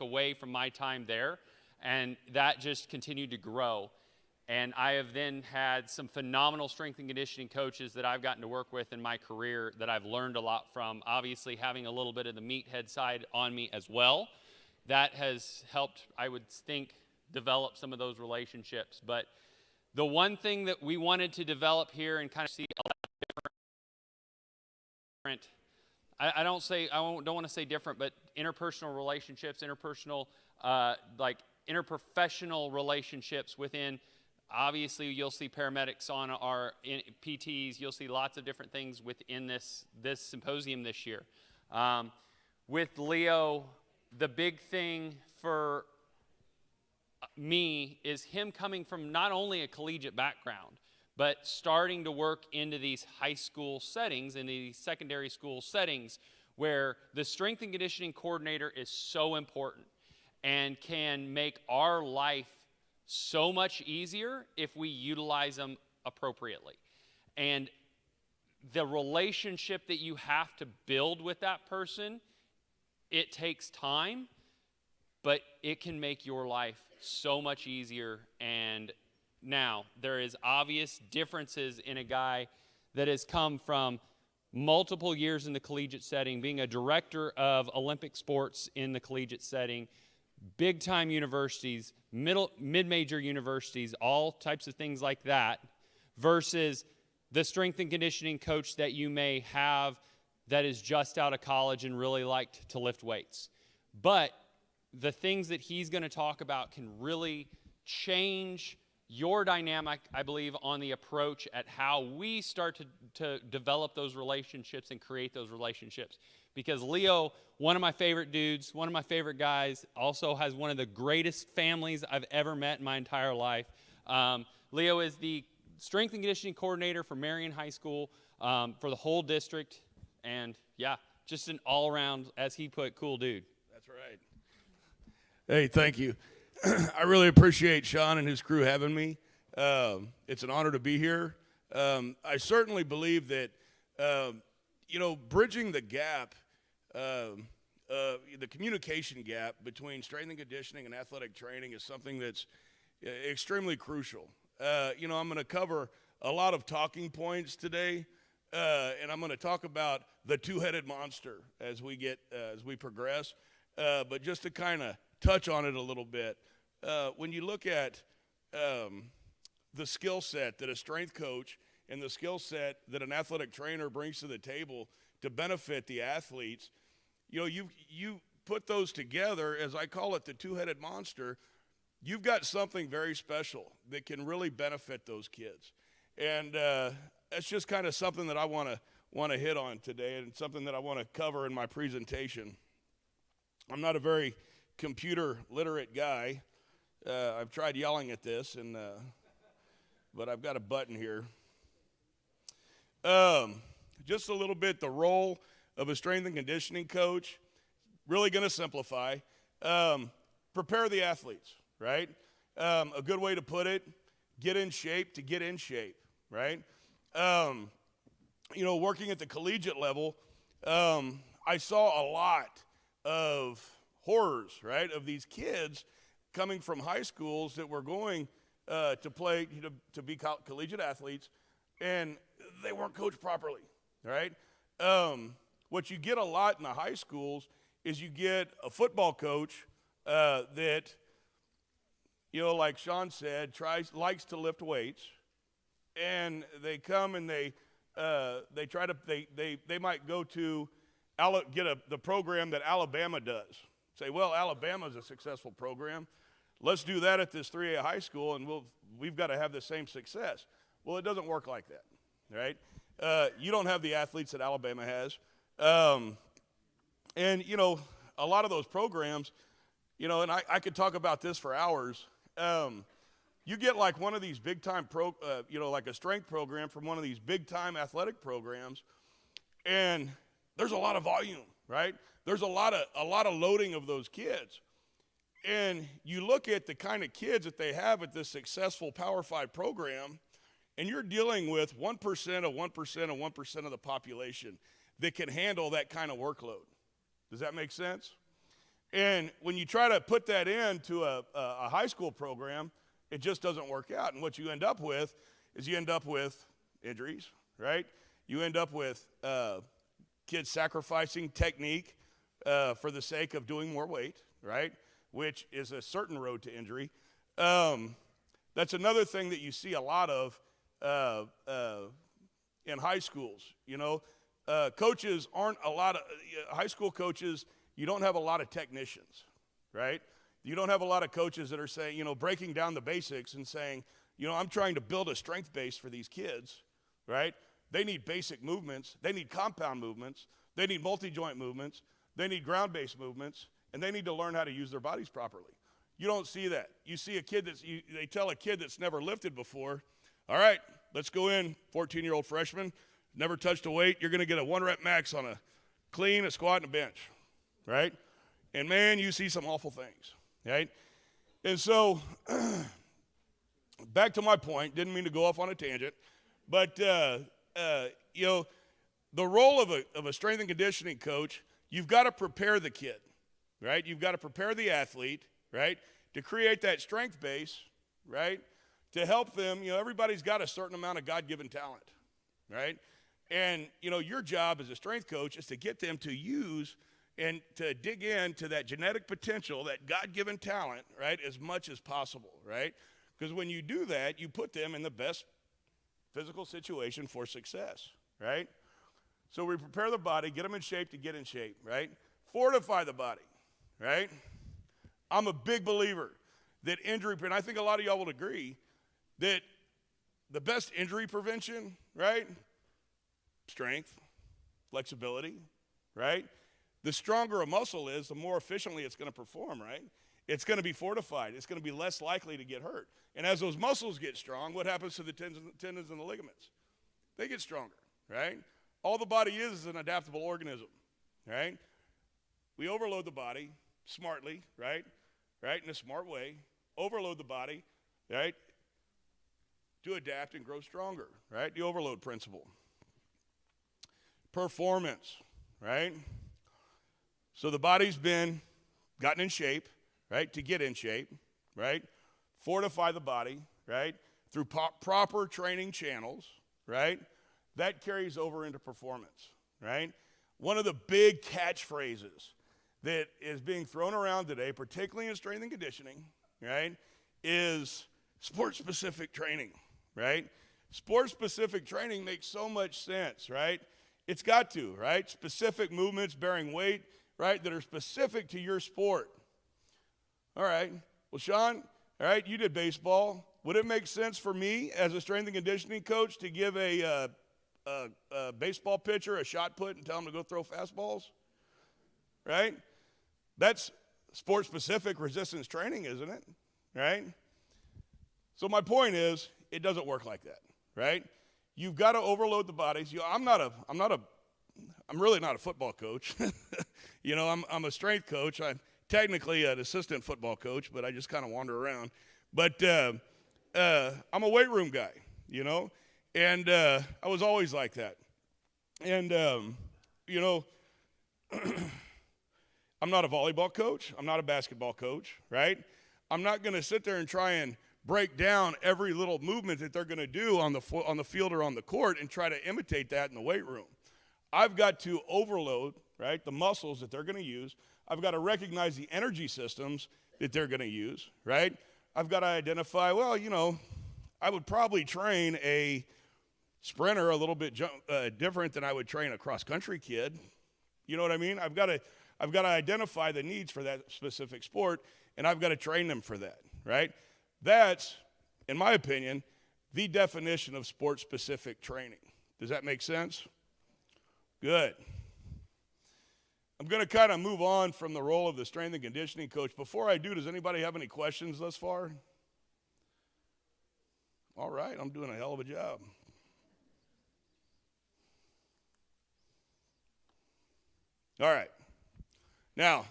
away from my time there, and that just continued to grow. And I have then had some phenomenal strength and conditioning coaches that I've gotten to work with in my career that I've learned a lot from, obviously having a little bit of the meathead side on me as well. That has helped, I would think, develop some of those relationships. But the one thing that we wanted to develop here and kind of see a lot different, I don't want to say different, but interpersonal relationships, interpersonal, like interprofessional relationships within. Obviously, you'll see paramedics on our PTs. You'll see lots of different things within this symposium this year. With Leo, the big thing for me is him coming from not only a collegiate background, but starting to work into these high school settings, into these secondary school settings, where the strength and conditioning coordinator is so important and can make our life so much easier if we utilize them appropriately. And the relationship that you have to build with that person, it takes time, but it can make your life so much easier. And now there is obvious differences in a guy that has come from multiple years in the collegiate setting, being a director of Olympic sports in the collegiate setting, big-time universities, mid-major universities, all types of things like that, versus the strength and conditioning coach that you may have that is just out of college and really liked to lift weights. But the things that he's going to talk about can really change your dynamic, I believe, on the approach at how we start to develop those relationships and create those relationships. Because Leo, one of my favorite dudes, one of my favorite guys, also has one of the greatest families I've ever met in my entire life. Leo is the strength and conditioning coordinator for Marion High School for the whole district. And yeah, just an all-around, as he put, cool dude. That's right. Hey, thank you. I really appreciate Sean and his crew having me. It's an honor to be here. I certainly believe that, bridging the gap, the communication gap between strength and conditioning and athletic training is something that's extremely crucial. I'm going to cover a lot of talking points today, and I'm going to talk about the two-headed monster as we progress. But just to kind of touch on it a little bit, when you look at the skill set that a strength coach and the skill set that an athletic trainer brings to the table to benefit the athletes, you put those together, as I call it, the two-headed monster. You've got something very special that can really benefit those kids. And that's just kind of something that I want to hit on today, and something that I want to cover in my presentation. I'm not a very computer literate guy. I've tried yelling at this, but I've got a button here. Just a little bit, the role of a strength and conditioning coach, really going to simplify. Prepare the athletes, right? A good way to put it, get in shape to get in shape, right? Working at the collegiate level, I saw a lot of horrors, right, of these kids coming from high schools that were going to play, to be collegiate athletes, and they weren't coached properly, right? What you get a lot in the high schools is you get a football coach that, like Sean said, likes to lift weights, and they come and they might go to get the program that Alabama does. Say, well, Alabama's a successful program. Let's do that at this 3A high school, and we've got to have the same success. Well, it doesn't work like that, right? You don't have the athletes that Alabama has. And a lot of those programs, and I could talk about this for hours. You get like one of these big-time like a strength program from one of these big-time athletic programs, and there's a lot of volume, right? There's a lot of loading of those kids. And you look at the kind of kids that they have at this successful Power 5 program, and you're dealing with 1% of 1% of 1% of the population that can handle that kind of workload. Does that make sense? And when you try to put that into a high school program, it just doesn't work out. And what you end up with is you end up with injuries, right? You end up with kids sacrificing technique for the sake of doing more weight, right? Which is a certain road to injury. That's another thing that you see a lot of in high schools. You know, coaches aren't a lot of high school coaches. You don't have a lot of technicians, right? You don't have a lot of coaches that are saying, you know, breaking down the basics and saying, you know, I'm trying to build a strength base for these kids, right? They need basic movements. They need compound movements. They need multi-joint movements. They need ground-based movements, and they need to learn how to use their bodies properly. You don't see that. You see a kid they tell a kid that's never lifted before, all right, let's go in, 14-year-old freshman, never touched a weight. You're going to get a 1-rep max on a clean, a squat, and a bench, right? And, man, you see some awful things, right? And so back to my point, didn't mean to go off on a tangent, but, you know, the role of a strength and conditioning coach, you've got to prepare the kid, right? You've got to prepare the athlete, right, to create that strength base, right, to help them. You know, everybody's got a certain amount of God-given talent, right? And, you know, your job as a strength coach is to get them to use and to dig into that genetic potential, that God-given talent, right, as much as possible, right? Because when you do that, you put them in the best physical situation for success, right? So we prepare the body, get them in shape to get in shape, right? Fortify the body, right? I'm a big believer that injury, and I think a lot of y'all will agree, that the best injury prevention, right? Strength, flexibility, right? The stronger a muscle is, the more efficiently it's going to perform, right? It's going to be fortified. It's going to be less likely to get hurt. And as those muscles get strong, what happens to the tendons and the ligaments? They get stronger, right? All the body is an adaptable organism, right? We overload the body smartly, right? Right, in a smart way. Overload the body, right? To adapt and grow stronger, right? The overload principle. Performance, right? So the body's been gotten in shape, right, to get in shape, right? Fortify the body, right, through proper training channels, right? That carries over into performance, right? One of the big catchphrases that is being thrown around today, particularly in strength and conditioning, right, is sport-specific training, right? Sport-specific training makes so much sense, right? It's got to, right? Specific movements bearing weight, right, that are specific to your sport. All right. Well, Sean, all right, you did baseball. Would it make sense for me as a strength and conditioning coach to give a baseball pitcher a shot put and tell him to go throw fastballs? Right? That's sport-specific resistance training, isn't it? Right? So my point is, it doesn't work like that, right? You've got to overload the bodies. You know, I'm really not a football coach. You know, I'm a strength coach. I'm technically an assistant football coach, but I just kind of wander around. But I'm a weight room guy, you know, and I was always like that. And, you know, I'm not a volleyball coach. I'm not a basketball coach, right? I'm not going to sit there and try and break down every little movement that they're going to do on the field or on the court and try to imitate that in the weight room. I've got to overload, right, the muscles that they're going to use. I've got to recognize the energy systems that they're going to use, right? I've got to identify, well, you know, I would probably train a sprinter a little bit different than I would train a cross-country kid. You know what I mean? I've got to identify the needs for that specific sport, and I've got to train them for that, right? That's, in my opinion, the definition of sport-specific training. Does that make sense? Good. I'm going to kind of move on from the role of the strength and conditioning coach. Before I do, does anybody have any questions thus far? All right, I'm doing a hell of a job. All right. Now,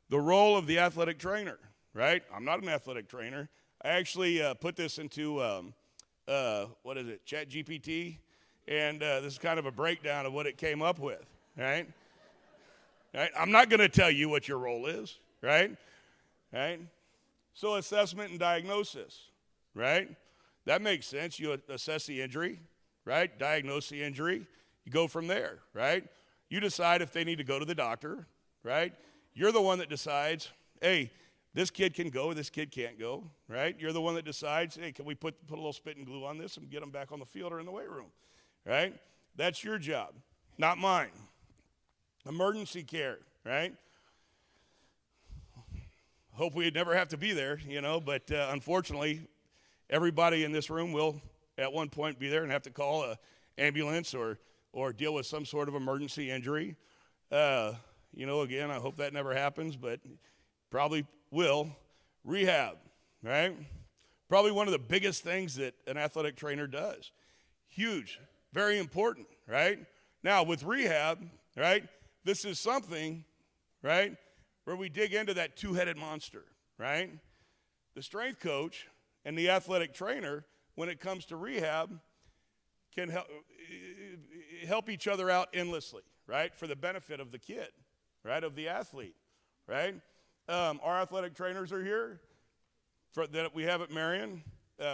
the role of the athletic trainer, right? I'm not an athletic trainer. I actually put this into, ChatGPT, and this is kind of a breakdown of what it came up with, right? Right? I'm not going to tell you what your role is, right? Right? So assessment and diagnosis, right? That makes sense. You assess the injury, right? Diagnose the injury. You go from there, right? You decide if they need to go to the doctor, right? You're the one that decides, hey, this kid can go, this kid can't go, right? You're the one that decides, hey, can we put a little spit and glue on this and get them back on the field or in the weight room, right? That's your job, not mine. Emergency care, right? Hope we never have to be there, but unfortunately, everybody in this room will at one point be there and have to call an ambulance or deal with some sort of emergency injury. Again, I hope that never happens, but probably will. Rehab, right? Probably one of the biggest things that an athletic trainer does. Huge, very important, right? Now, with rehab, right, this is something, right, where we dig into that two-headed monster, right? The strength coach and the athletic trainer, when it comes to rehab, can help each other out endlessly, right, for the benefit of the kid, right, of the athlete, right? Our athletic trainers are here that we have at Marion,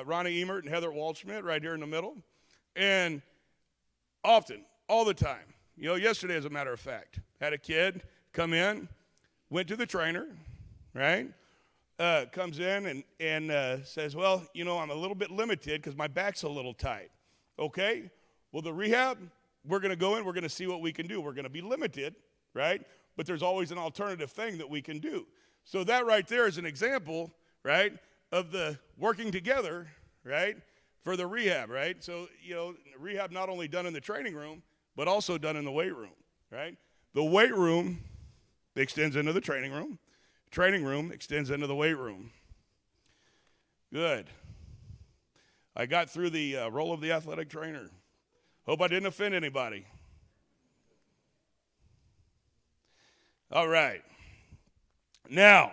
Ronnie Emert and Heather Waldschmidt right here in the middle, and often, all the time, yesterday as a matter of fact, had a kid come in, went to the trainer, right, comes in and says, well, I'm a little bit limited because my back's a little tight. Okay, well, the rehab, we're going to go in, we're going to see what we can do. We're going to be limited, right, but there's always an alternative thing that we can do. So that right there is an example, right, of the working together, right, for the rehab, right? So, rehab not only done in the training room, but also done in the weight room, right? The weight room extends into the training room. Training room extends into the weight room. Good. I got through the role of the athletic trainer. Hope I didn't offend anybody. All right. Now,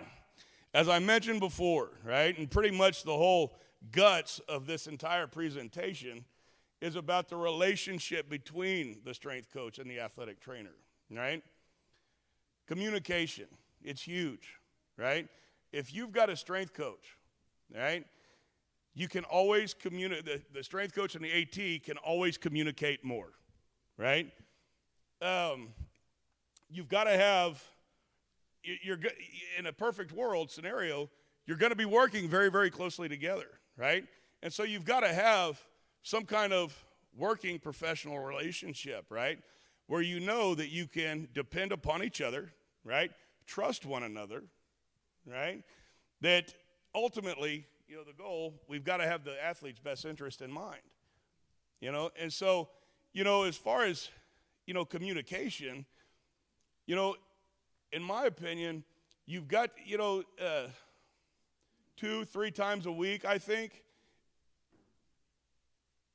as I mentioned before, right, and pretty much the whole guts of this entire presentation is about the relationship between the strength coach and the athletic trainer, right? Communication, it's huge, right? If you've got a strength coach, right, you can always communicate, the strength coach and the AT can always communicate more, right? You've got to have, you're in a perfect world scenario, you're going to be working very, very closely together, right? And so you've got to have some kind of working professional relationship, right, where you know that you can depend upon each other, right, trust one another, right, that ultimately, the goal, we've got to have the athlete's best interest in mind, and so, as far as, communication, in my opinion, you've got, 2-3 times a week, I think,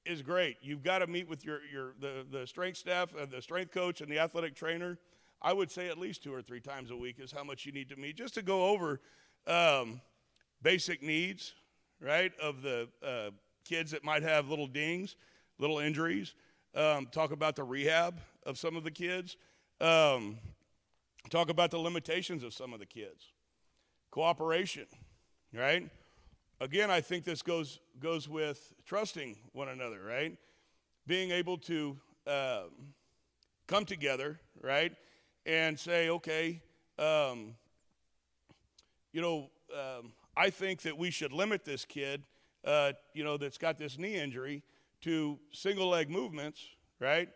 is great. You've got to meet with the strength staff, the strength coach, and the athletic trainer. I would say at least 2 or 3 times a week is how much you need to meet, just to go over basic needs, right, of the kids that might have little dings, little injuries. Talk about the rehab of some of the kids. Talk about the limitations of some of the kids. Cooperation, right? Again, I think this goes with trusting one another, right? Being able to come together, right, and say, okay, I think that we should limit this kid, that's got this knee injury to single leg movements, right?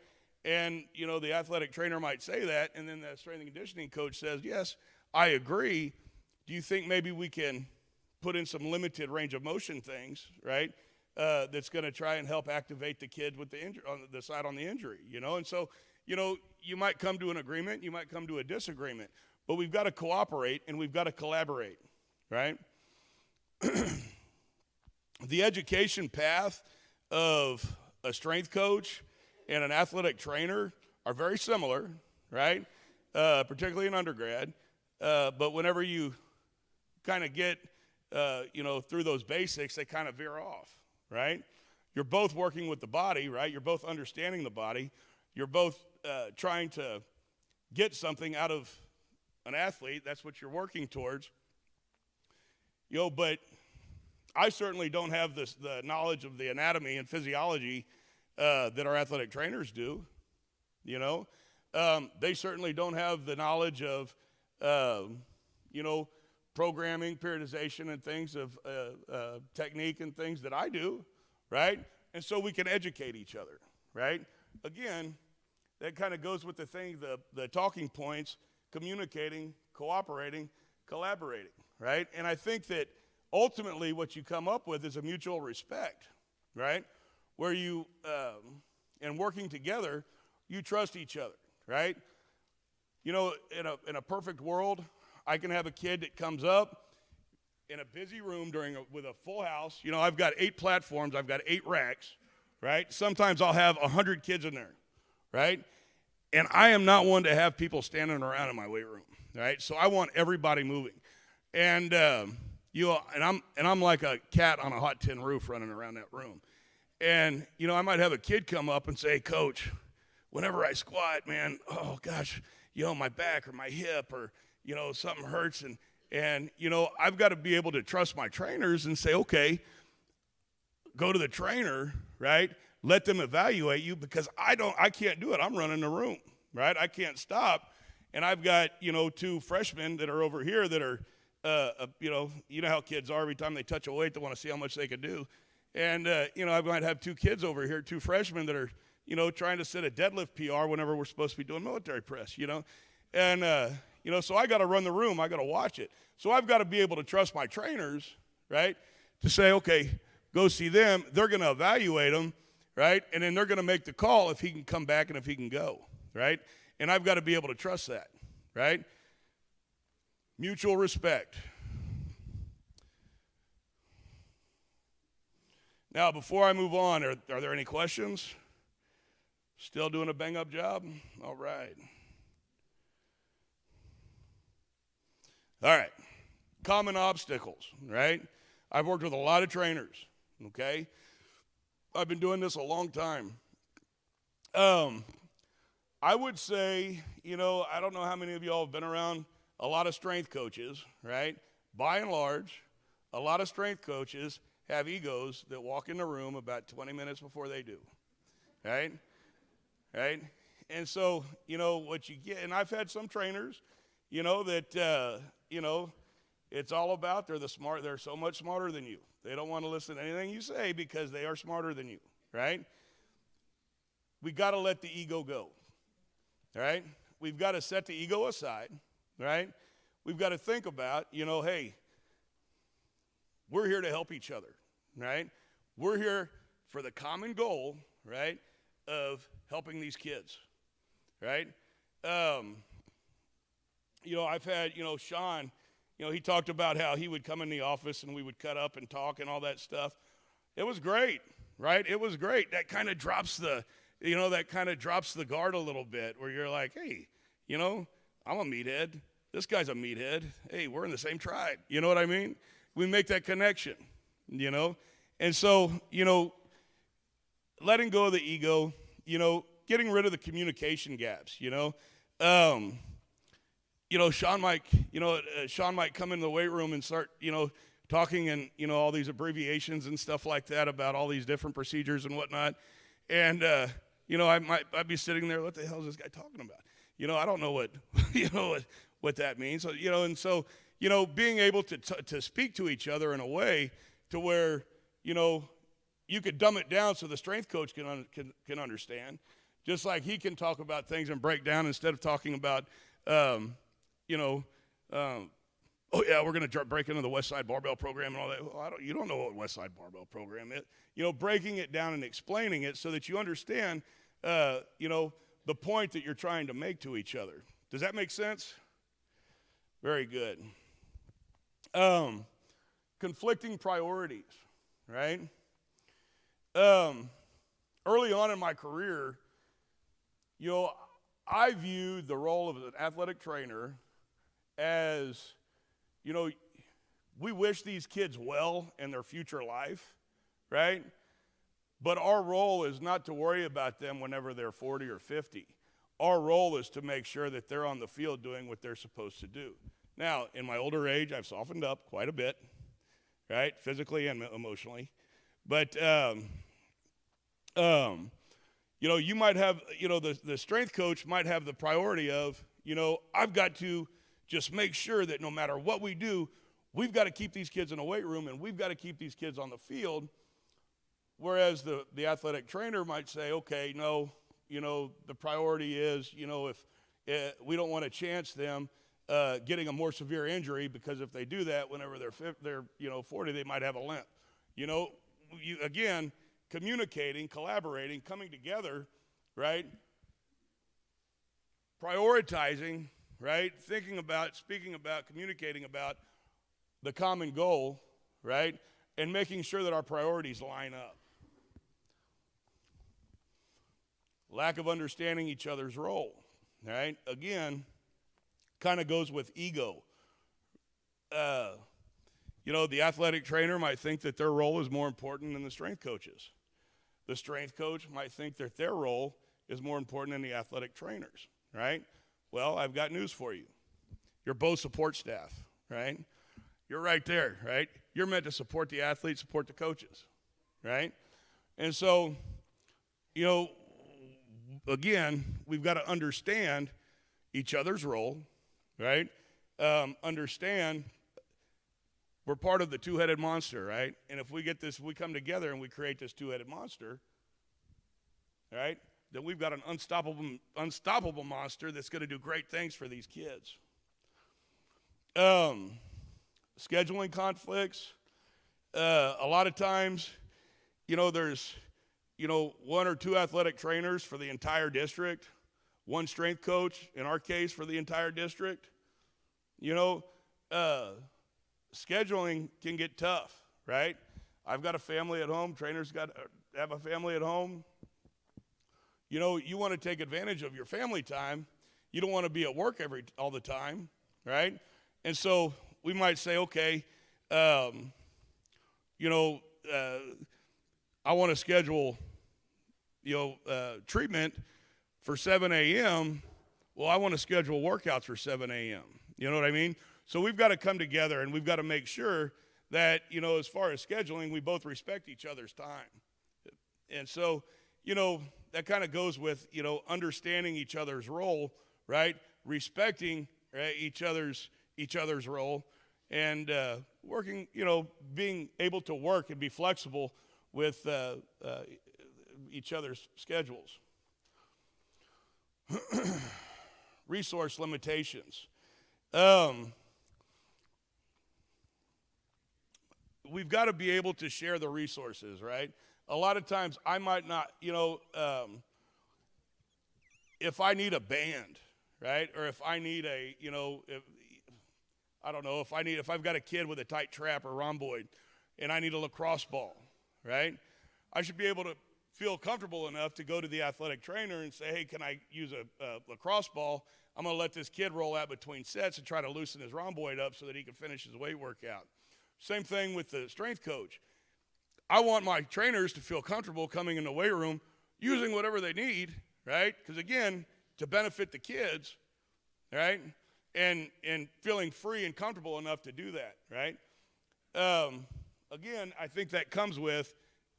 And, the athletic trainer might say that, and then the strength and conditioning coach says, yes, I agree. Do you think maybe we can put in some limited range of motion things, right, that's going to try and help activate the kid with the injury on the side on the injury, And so, you might come to an agreement, you might come to a disagreement, but we've got to cooperate and we've got to collaborate, right? The education path of a strength coach and an athletic trainer are very similar, right? Particularly in undergrad, but whenever you kind of get through those basics, they kind of veer off, right? You're both working with the body, right? You're both understanding the body. You're both trying to get something out of an athlete. That's what you're working towards. But I certainly don't have the knowledge of the anatomy and physiology that our athletic trainers do. They certainly don't have the knowledge of, programming, periodization, and things of technique and things that I do, right? And so we can educate each other, right? Again, that kind of goes with the talking points, communicating, cooperating, collaborating, right? And I think that ultimately what you come up with is a mutual respect, right? Where you, and working together, you trust each other, right? In a perfect world, I can have a kid that comes up in a busy room with a full house. I've got 8 platforms. I've got 8 racks, right? Sometimes I'll have 100 kids in there, right? And I am not one to have people standing around in my weight room, right? So I want everybody moving. And, I'm like a cat on a hot tin roof running around that room. And, I might have a kid come up and say, "Hey, coach, whenever I squat, man, oh gosh, my back or my hip or, something hurts." And I've got to be able to trust my trainers and say, okay, go to the trainer, right? Let them evaluate you, because I can't do it. I'm running the room, right? I can't stop. And I've got, 2 freshmen that are over here that are, how kids are. Every time they touch a weight, they want to see how much they can do. And, I might have 2 kids over here, 2 freshmen that are, trying to set a deadlift PR whenever we're supposed to be doing military press, And, so I got to run the room. I got to watch it. So I've got to be able to trust my trainers, right, to say, okay, go see them. They're going to evaluate them, right, and then they're going to make the call if he can come back and if he can go, right? And I've got to be able to trust that, right? Mutual respect. Now, before I move on, are there any questions? Still doing a bang-up job? All right. All right. Common obstacles, right? I've worked with a lot of trainers, okay? I've been doing this a long time. I would say, I don't know how many of y'all have been around a lot of strength coaches, right? By and large, a lot of strength coaches have egos that walk in the room about 20 minutes before they do, right? Right? And so, what you get, and I've had some trainers, that, it's all about they're so much smarter than you. They don't want to listen to anything you say because they are smarter than you, right? We got to let the ego go, right? We've got to set the ego aside, right? We've got to think about, hey, we're here to help each other, right? We're here for the common goal, right, of helping these kids, right? I've had, Sean, he talked about how he would come in the office and we would cut up and talk and all that stuff. It was great, right? It was great. That kind of drops the guard a little bit, where you're like, hey, I'm a meathead. This guy's a meathead. Hey, we're in the same tribe. You know what I mean? We make that connection, And so, letting go of the ego, getting rid of the communication gaps, Sean might come into the weight room and start, talking and, all these abbreviations and stuff like that about all these different procedures and whatnot. And, I'd be sitting there, what the hell is this guy talking about? I don't know what that means. So, and so, being able to speak to each other in a way to where, you could dumb it down so the strength coach can understand, just like he can talk about things and break down instead of talking about, oh yeah, we're going to break into the West Side Barbell Program and all that. Well, you don't know what West Side Barbell Program is. Breaking it down and explaining it so that you understand, the point that you're trying to make to each other. Does that make sense? Very good. Conflicting priorities, right? Early on in my career, I viewed the role of an athletic trainer as, we wish these kids well in their future life, right? But our role is not to worry about them whenever they're 40 or 50. our role is to make sure that they're on the field doing what they're supposed to do. Now, in my older age, I've softened up quite a bit, right, physically and emotionally. But, you might have, the strength coach might have the priority of, I've got to just make sure that no matter what we do, we've got to keep these kids in a weight room and we've got to keep these kids on the field. Whereas the athletic trainer might say, okay, no, the priority is, if we don't want to chance them getting a more severe injury, because if they do that, whenever they're 40, they might have a limp. Again, communicating, collaborating, coming together, right? Prioritizing, right? Thinking about, speaking about, communicating about the common goal, right? And making sure that our priorities line up. Lack of understanding each other's role, right? Again, kind of goes with ego. The athletic trainer might think that their role is more important than the strength coaches. The strength coach might think that their role is more important than the athletic trainers, right? Well, I've got news for you. You're both support staff, right? You're right there, right? You're meant to support the athletes, support the coaches, right? And so, again, we've got to understand each other's role, right? Understand we're part of the two-headed monster, right? And if we come together and we create this two-headed monster, right, then we've got an unstoppable monster that's going to do great things for these kids. Scheduling conflicts. A lot of times, there's, one or two athletic trainers for the entire district, one strength coach, in our case, for the entire district. Scheduling can get tough, right? I've got a family at home. Trainers have a family at home. You want to take advantage of your family time. You don't want to be at work all the time, right? And so we might say, okay, I want to schedule, treatment for 7 a.m. Well, I want to schedule workouts for 7 a.m. You know what I mean? So we've got to come together and we've got to make sure that, as far as scheduling, we both respect each other's time. And so, that kind of goes with, understanding each other's role, right? Respecting, right, each other's role, and working, being able to work and be flexible with each other's schedules. Resource limitations. We've got to be able to share the resources, right? A lot of times I might not, if I need a band, right? Or if I need if I've got a kid with a tight trap or rhomboid and I need a lacrosse ball, right? I should be able to feel comfortable enough to go to the athletic trainer and say, hey, can I use a lacrosse ball? I'm going to let this kid roll out between sets and try to loosen his rhomboid up so that he can finish his weight workout. Same thing with the strength coach. I want my trainers to feel comfortable coming in the weight room using whatever they need, right? Because, again, to benefit the kids, right? And feeling free and comfortable enough to do that, right? Again, I think that comes with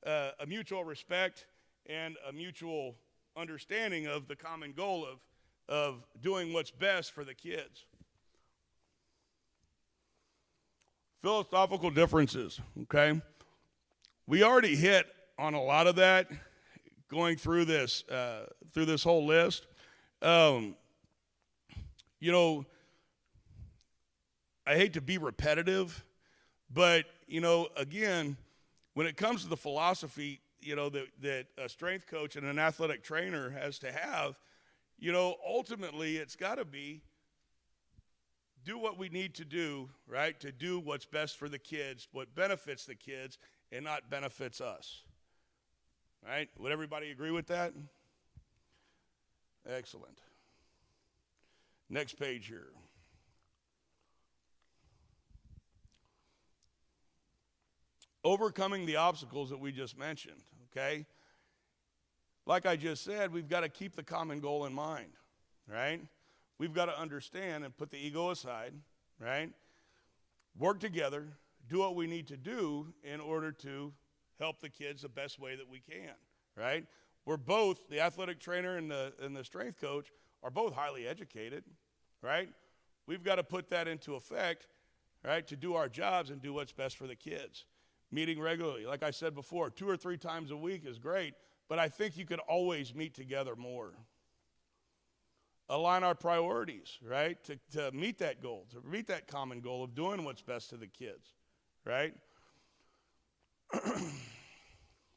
a mutual respect and a mutual understanding of the common goal of doing what's best for the kids. Philosophical differences, okay? We already hit on a lot of that going through this whole list. I hate to be repetitive, but, again, when it comes to the philosophy, that a strength coach and an athletic trainer has to have, ultimately it's got to be do what we need to do, right, to do what's best for the kids, what benefits the kids, and not benefits us. Right? Would everybody agree with that? Excellent. Next page here. Overcoming the obstacles that we just mentioned, okay? Like I just said, we've got to keep the common goal in mind, right? We've got to understand and put the ego aside, right? Work together, do what we need to do in order to help the kids the best way that we can, right? We're both, the athletic trainer and the strength coach, are both highly educated, right? We've got to put that into effect, right, to do our jobs and do what's best for the kids. Meeting regularly, like I said before, 2 or 3 times a week is great, but I think you could always meet together more. Align our priorities, right, to meet that goal, to meet that common goal of doing what's best to the kids, right?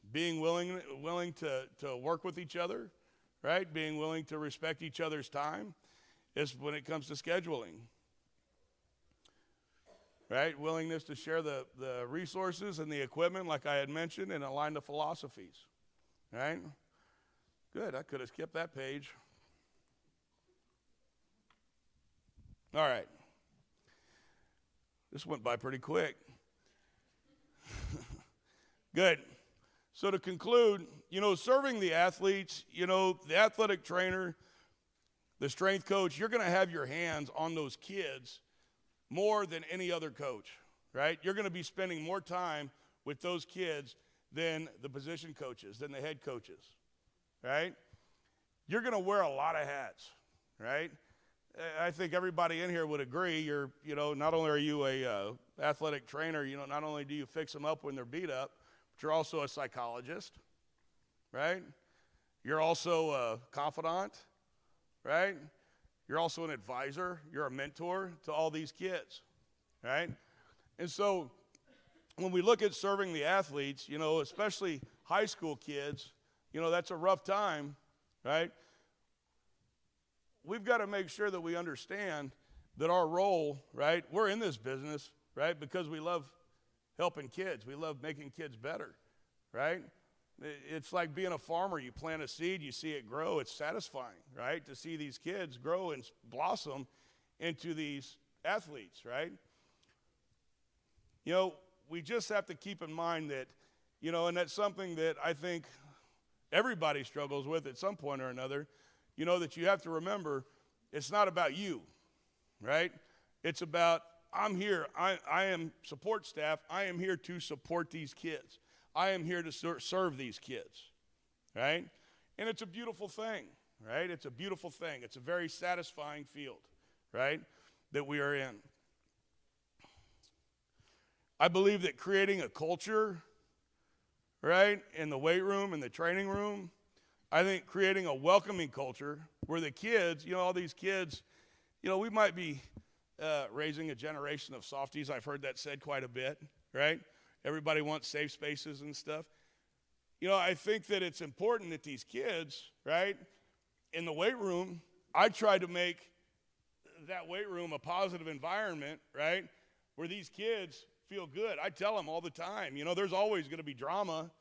Being willing to work with each other, right? Being willing to respect each other's time is when it comes to scheduling, right? Willingness to share the resources and the equipment, like I had mentioned, and align the philosophies, right? Good, I could have skipped that page. All right. This went by pretty quick. Good. So to conclude, serving the athletes, the athletic trainer, the strength coach, you're going to have your hands on those kids more than any other coach, right? You're going to be spending more time with those kids than the position coaches, than the head coaches, right? You're going to wear a lot of hats, right? I think everybody in here would agree. Not only are you a athletic trainer, not only do you fix them up when they're beat up, but you're also a psychologist, right? You're also a confidant, right? You're also an advisor. You're a mentor to all these kids, right? And so when we look at serving the athletes, especially high school kids, that's a rough time, right? We've got to make sure that we understand that our role, right, we're in this business, right, because we love helping kids. We love making kids better, right? It's like being a farmer. You plant a seed, you see it grow. It's satisfying, right, to see these kids grow and blossom into these athletes, right? We just have to keep in mind that, and that's something that I think everybody struggles with at some point or another, that you have to remember it's not about you, right? It's about, I'm here. I am support staff. I am here to support these kids. I am here to serve these kids, right? And it's a beautiful thing, right? It's a beautiful thing. It's a very satisfying field, right, that we are in. I believe that creating a culture, right, in the weight room, in the training room, I think creating a welcoming culture where the kids, all these kids, we might be raising a generation of softies. I've heard that said quite a bit, right? Everybody wants safe spaces and stuff. I think that it's important that these kids, right, in the weight room, I try to make that weight room a positive environment, right, where these kids feel good. I tell them all the time, there's always going to be drama,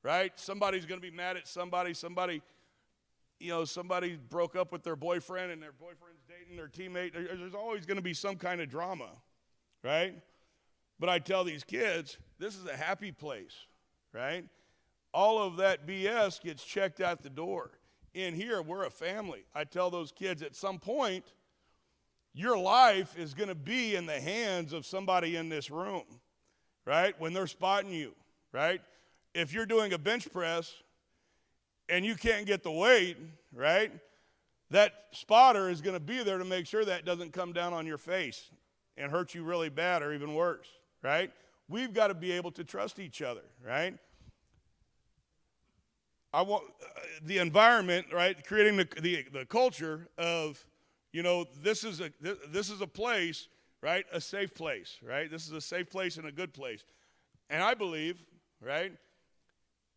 right? Somebody's going to be mad at somebody. Somebody broke up with their boyfriend and their boyfriend's dating their teammate. There's always going to be some kind of drama, right? But I tell these kids, this is a happy place, right? All of that BS gets checked out the door. In here, we're a family. I tell those kids at some point, your life is going to be in the hands of somebody in this room, right? When they're spotting you, right? If you're doing a bench press and you can't get the weight, right, that spotter is going to be there to make sure that doesn't come down on your face and hurt you really bad or even worse, right? We've got to be able to trust each other, right? I want the environment, right, creating the culture of, this is a place, right, a safe place, right? This is a safe place and a good place. And I believe, right,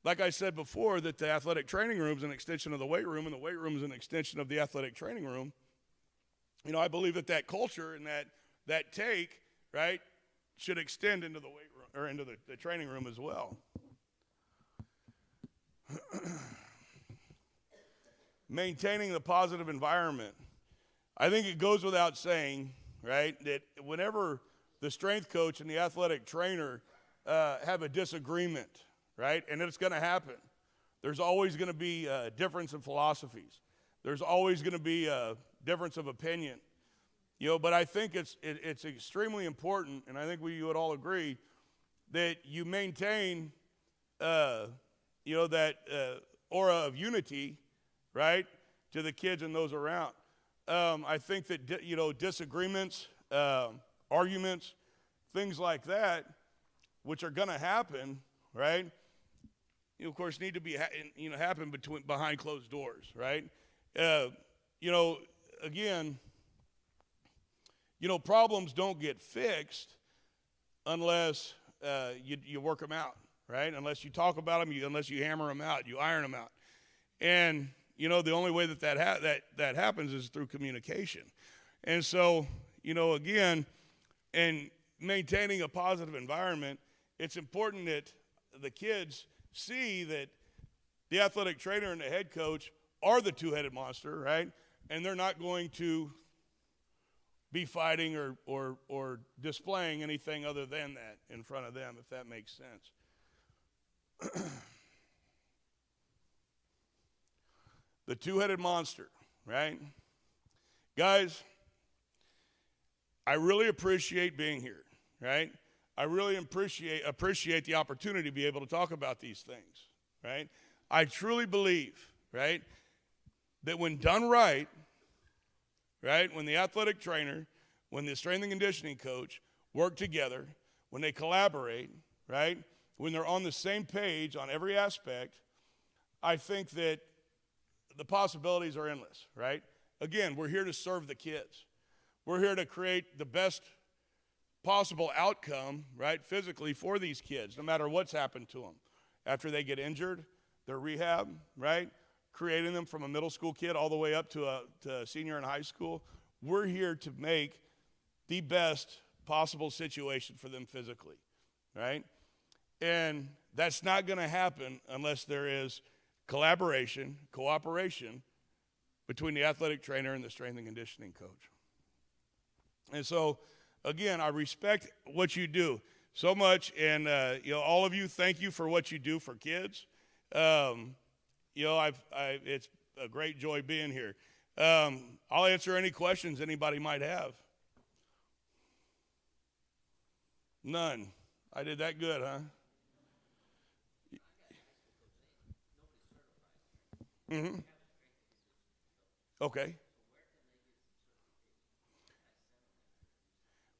like I said before, that the athletic training room is an extension of the weight room, and the weight room is an extension of the athletic training room. I believe that culture and that take, right, should extend into the weight room or into the training room as well. Maintaining the positive environment. I think it goes without saying, right, that whenever the strength coach and the athletic trainer have a disagreement, right? And it's going to happen. There's always going to be a difference in philosophies. There's always going to be difference of opinion. But I think it's extremely important, and I think you would all agree, that you maintain, that aura of unity, right, to the kids and those around. I think that, disagreements, arguments, things like that, which are going to happen, right, of course, need to be, happen behind closed doors, right? Again, problems don't get fixed unless you work them out, right? Unless you talk about them, unless you hammer them out, you iron them out. And, the only way that happens is through communication. And so, again, and maintaining a positive environment, it's important that the kids see that the athletic trainer and the head coach are the two-headed monster, right? And they're not going to be fighting or displaying anything other than that in front of them, if that makes sense. The two-headed monster, right? Guys, I really appreciate being here, right? I really appreciate the opportunity to be able to talk about these things, right? I truly believe, right, that when done right, when the athletic trainer, when the strength and conditioning coach work together, when they collaborate, right, when they're on the same page on every aspect, I think that the possibilities are endless, right? Again, we're here to serve the kids. We're here to create the best possible outcome, right, physically for these kids, no matter what's happened to them. After they get injured, their rehab, right, creating them from a middle school kid all the way up to a senior in high school. We're here to make the best possible situation for them physically, right? And that's not going to happen unless there is collaboration, cooperation between the athletic trainer and the strength and conditioning coach. And so, again, I respect what you do so much, and all of you, thank you for what you do for kids. It's a great joy being here. I'll answer any questions anybody might have. None. I did that good, huh? Mm-hmm. Okay.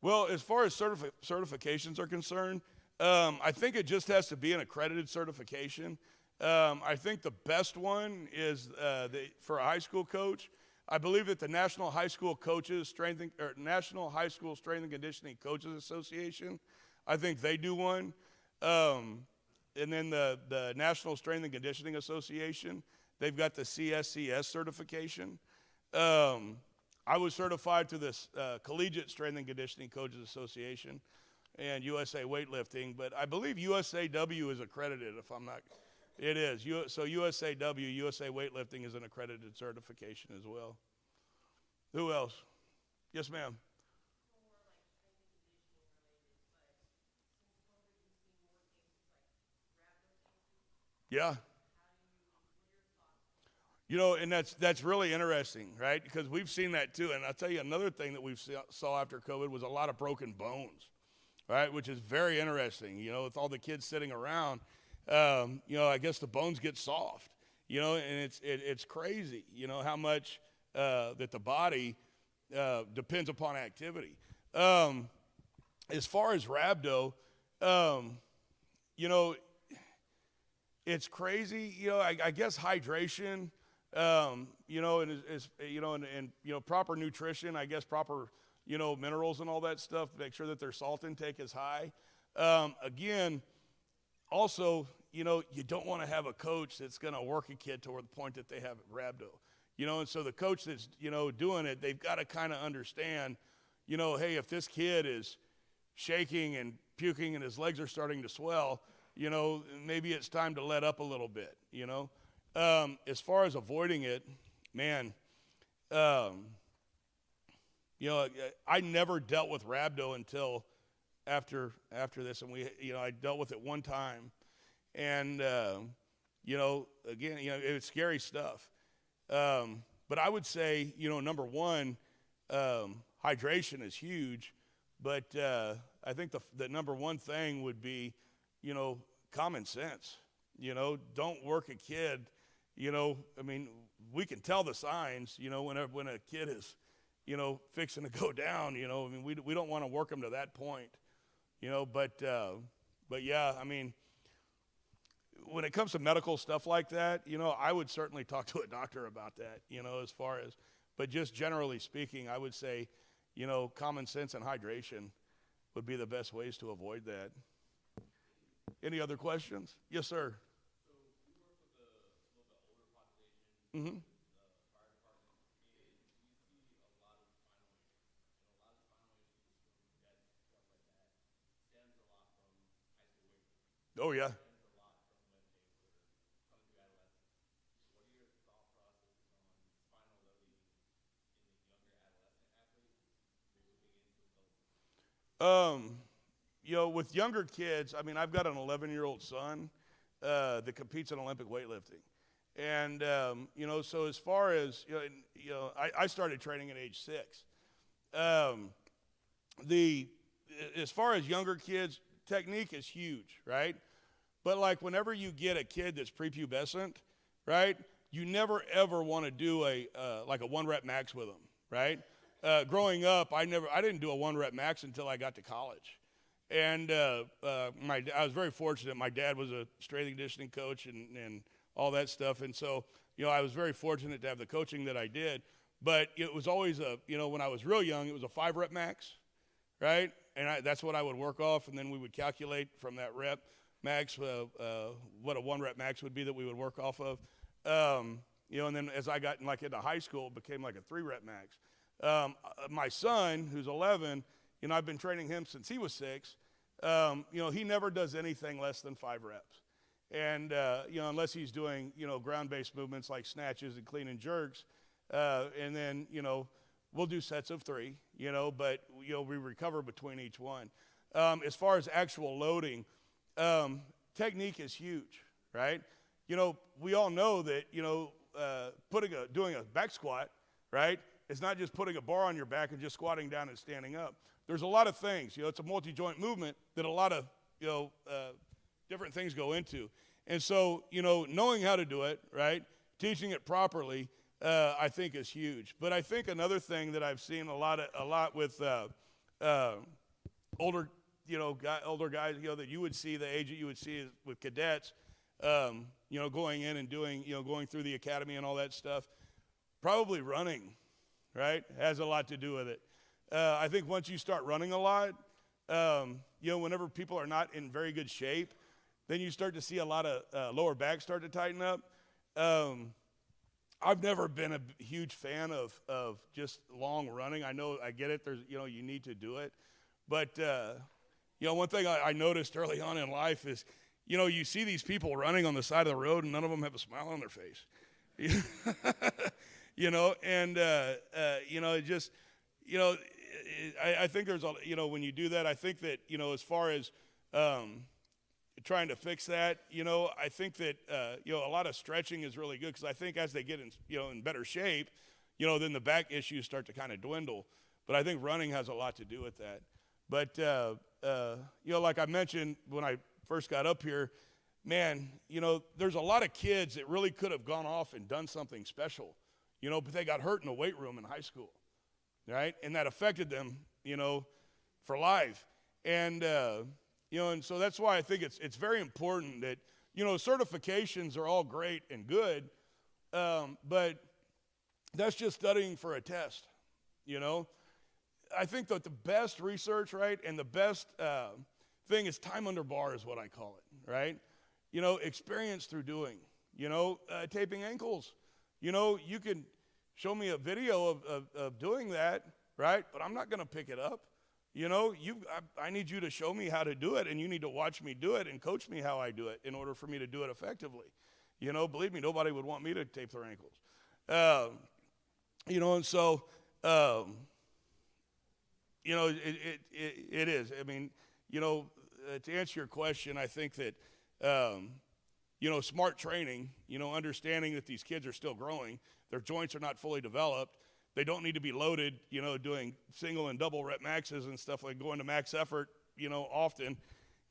Well, as far as certifications are concerned, I think it just has to be an accredited certification. I think the best one is for a high school coach. I believe that the National High School National High School Strength and Conditioning Coaches Association, I think they do one. And then the National Strength and Conditioning Association, they've got the CSCS certification. I was certified through this Collegiate Strength and Conditioning Coaches Association and USA Weightlifting, but I believe USAW is accredited, if I'm not. It is. So USAW, USA Weightlifting, is an accredited certification as well. Who else? Yes, ma'am. Yeah. And that's really interesting, right? Because we've seen that too. And I'll tell you another thing that we saw after COVID was a lot of broken bones, right? Which is very interesting, with all the kids sitting around. I guess the bones get soft, and it's crazy, how much that the body depends upon activity. As far as rhabdo, it's crazy, I guess hydration, and proper nutrition, I guess proper, minerals and all that stuff, make sure that their salt intake is high. Again, also, you don't want to have a coach that's going to work a kid toward the point that they have rhabdo, and so the coach that's, doing it, they've got to kind of understand, hey, if this kid is shaking and puking and his legs are starting to swell, maybe it's time to let up a little bit, As far as avoiding it, man, I never dealt with rhabdo until after this, and I dealt with it one time, and again, it's scary stuff. But But I would say, number one, hydration is huge. But I think the number one thing would be, common sense. Don't work a kid. We can tell the signs, when a kid is, fixing to go down, we don't want to work them to that point, but yeah, when it comes to medical stuff like that, I would certainly talk to a doctor about that, but just generally speaking, I would say, common sense and hydration would be the best ways to avoid that. Any other questions? Yes, sir. So you work with a little bit older population, Mm-hmm. fire department, and we see a lot of spinal issues. And a lot of spinal issues from cadets, stuff like that, stems a lot from high school weightlifting. Oh, yeah. Stems a lot from when they were coming through adolescence. What are your thought processes on spinal loading in the younger adolescent athletes moving into adulthood? With younger kids, I've got an 11-year-old son that competes in Olympic weightlifting. And, so as far as, I started training at age 6. As far as younger kids, technique is huge, right? But like whenever you get a kid that's prepubescent, right, you never ever want to do a 1-rep max with them, right? Growing up, I didn't do a 1-rep max until I got to college. And I was very fortunate. My dad was a strength and conditioning coach and all that stuff. And so, I was very fortunate to have the coaching that I did. But it was always when I was real young, it was a 5-rep max, right? And that's what I would work off. And then we would calculate from that rep max what a 1-rep max would be that we would work off of. And then as I got into high school, it became like a 3-rep max. My son, who's 11, I've been training him since he was 6. He never does anything less than 5 reps. And, unless he's doing, ground-based movements like snatches and clean and jerks. And then, we'll do sets of 3, but, we recover between each one. As far as actual loading, technique is huge, right? We all know that, doing a back squat, right, it's not just putting a bar on your back and just squatting down and standing up. There's a lot of things. It's a multi-joint movement that a lot of, different things go into. And so, knowing how to do it, right, teaching it properly, I think is huge. But I think another thing that I've seen a lot with older guys, that you would see, the age that you would see with cadets, going in and doing, going through the academy and all that stuff, probably running, right, has a lot to do with it. I think once you start running a lot, whenever people are not in very good shape, then you start to see a lot of lower back start to tighten up. I've never been a huge fan of just long running. I know, I get it. There's, you need to do it. But, one thing I noticed early on in life is, you see these people running on the side of the road and none of them have a smile on their face. I think there's when you do that, I think that, as far as trying to fix that, I think that, a lot of stretching is really good because I think as they get in better shape, then the back issues start to kind of dwindle. But I think running has a lot to do with that. But, like I mentioned when I first got up here, man, there's a lot of kids that really could have gone off and done something special, but they got hurt in the weight room in high school, right? And that affected them, for life. And, and so that's why I think it's very important that, certifications are all great and good, but that's just studying for a test, I think that the best research, right, and the best thing is time under bar is what I call it, right? Experience through doing, taping ankles. You can show me a video of doing that, right, but I'm not going to pick it up. I need you to show me how to do it, and you need to watch me do it and coach me how I do it in order for me to do it effectively. Believe me, nobody would want me to tape their ankles. And so, it is. To answer your question, I think that, smart training, understanding that these kids are still growing, their joints are not fully developed, they don't need to be loaded, doing single and double rep maxes and stuff, like going to max effort, often,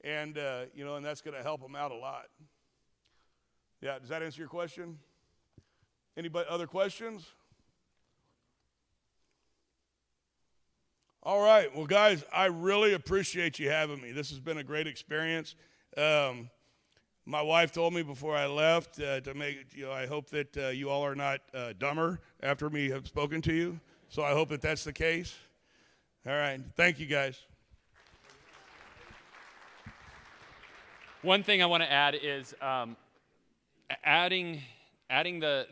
and and that's going to help them out a lot. Yeah, does that answer your question? Anybody other questions? All right, well, guys, I really appreciate you having me. This has been a great experience. My wife told me before I left to make, I hope that you all are not dumber after me have spoken to you. So I hope that that's the case. All right, thank you, guys. One thing I want to add is adding the